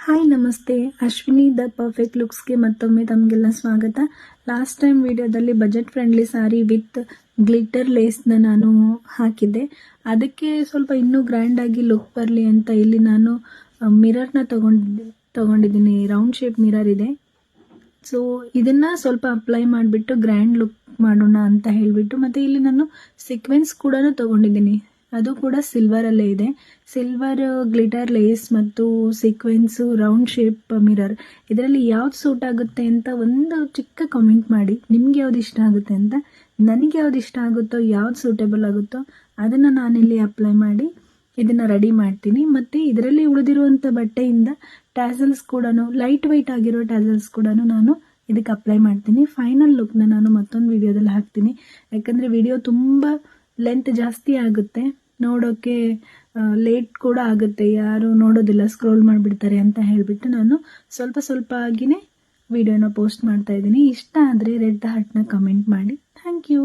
Hi ನಮಸ್ತೆ, Ashwini the perfect ಲುಕ್ಸ್ಗೆ ಮತ್ತೊಮ್ಮೆ ತಮಗೆಲ್ಲ ಸ್ವಾಗತ. ಲಾಸ್ಟ್ ಟೈಮ್ ವಿಡಿಯೋದಲ್ಲಿ budget friendly sari with glitter ಲೇಸ್ನ ನಾನು ಹಾಕಿದ್ದೆ. ಅದಕ್ಕೆ ಸ್ವಲ್ಪ ಇನ್ನೂ ಗ್ರ್ಯಾಂಡಾಗಿ ಲುಕ್ ಬರಲಿ ಅಂತ ಇಲ್ಲಿ ನಾನು ಮಿರರ್ನ ತಗೊಂಡಿದ್ದೀನಿ. ರೌಂಡ್ ಶೇಪ್ ಮಿರರ್ ಇದೆ. ಸೊ ಇದನ್ನು ಸ್ವಲ್ಪ ಅಪ್ಲೈ ಮಾಡಿಬಿಟ್ಟು ಗ್ರ್ಯಾಂಡ್ ಲುಕ್ ಮಾಡೋಣ ಅಂತ ಹೇಳಿಬಿಟ್ಟು, ಮತ್ತು ಇಲ್ಲಿ ನಾನು ಸೀಕ್ವೆನ್ಸ್ ಕೂಡ ತಗೊಂಡಿದ್ದೀನಿ. ಅದು ಕೂಡ ಸಿಲ್ವರಲ್ಲೇ ಇದೆ. ಸಿಲ್ವರ್ ಗ್ಲಿಟರ್ ಲೇಸ್ ಮತ್ತು ಸೀಕ್ವೆನ್ಸು ರೌಂಡ್ ಶೇಪ್ ಮಿರರ್, ಇದರಲ್ಲಿ ಯಾವ್ದು ಸೂಟ್ ಆಗುತ್ತೆ ಅಂತ ಒಂದು ಚಿಕ್ಕ ಕಾಮೆಂಟ್ ಮಾಡಿ. ನಿಮ್ಗೆ ಯಾವ್ದು ಇಷ್ಟ ಆಗುತ್ತೆ ಅಂತ. ನನಗೆ ಯಾವ್ದು ಇಷ್ಟ ಆಗುತ್ತೋ, ಯಾವ್ದು ಸೂಟೇಬಲ್ ಆಗುತ್ತೋ ಅದನ್ನು ನಾನಿಲ್ಲಿ ಅಪ್ಲೈ ಮಾಡಿ ಇದನ್ನು ರೆಡಿ ಮಾಡ್ತೀನಿ. ಮತ್ತು ಇದರಲ್ಲಿ ಉಳಿದಿರುವಂಥ ಬಟ್ಟೆಯಿಂದ ಟ್ಯಾಸಲ್ಸ್ ಕೂಡ, ಲೈಟ್ ವೆಯ್ಟ್ ಆಗಿರೋ ಟ್ಯಾಸಲ್ಸ್ ಕೂಡ ನಾನು ಇದಕ್ಕೆ ಅಪ್ಲೈ ಮಾಡ್ತೀನಿ. ಫೈನಲ್ ಲುಕ್ನ ನಾನು ಮತ್ತೊಂದು ವಿಡಿಯೋದಲ್ಲಿ ಹಾಕ್ತೀನಿ. ಯಾಕಂದರೆ ವಿಡಿಯೋ ತುಂಬ ಲೆಂತ್ ಜಾಸ್ತಿ ಆಗುತ್ತೆ, ನೋಡೋಕ್ಕೆ ಲೇಟ್ ಕೂಡ ಆಗುತ್ತೆ, ಯಾರು ನೋಡೋದಿಲ್ಲ, ಸ್ಕ್ರೋಲ್ ಮಾಡಿಬಿಡ್ತಾರೆ ಅಂತ ಹೇಳಿಬಿಟ್ಟು ನಾನು ಸ್ವಲ್ಪ ಆಗಿನೇ ವಿಡಿಯೋನ ಪೋಸ್ಟ್ ಮಾಡ್ತಾ ಇದ್ದೀನಿ. ಇಷ್ಟ ಆದರೆ ರೆಡ್ ಹಾರ್ಟ್ನ ಕಮೆಂಟ್ ಮಾಡಿ. Thank you.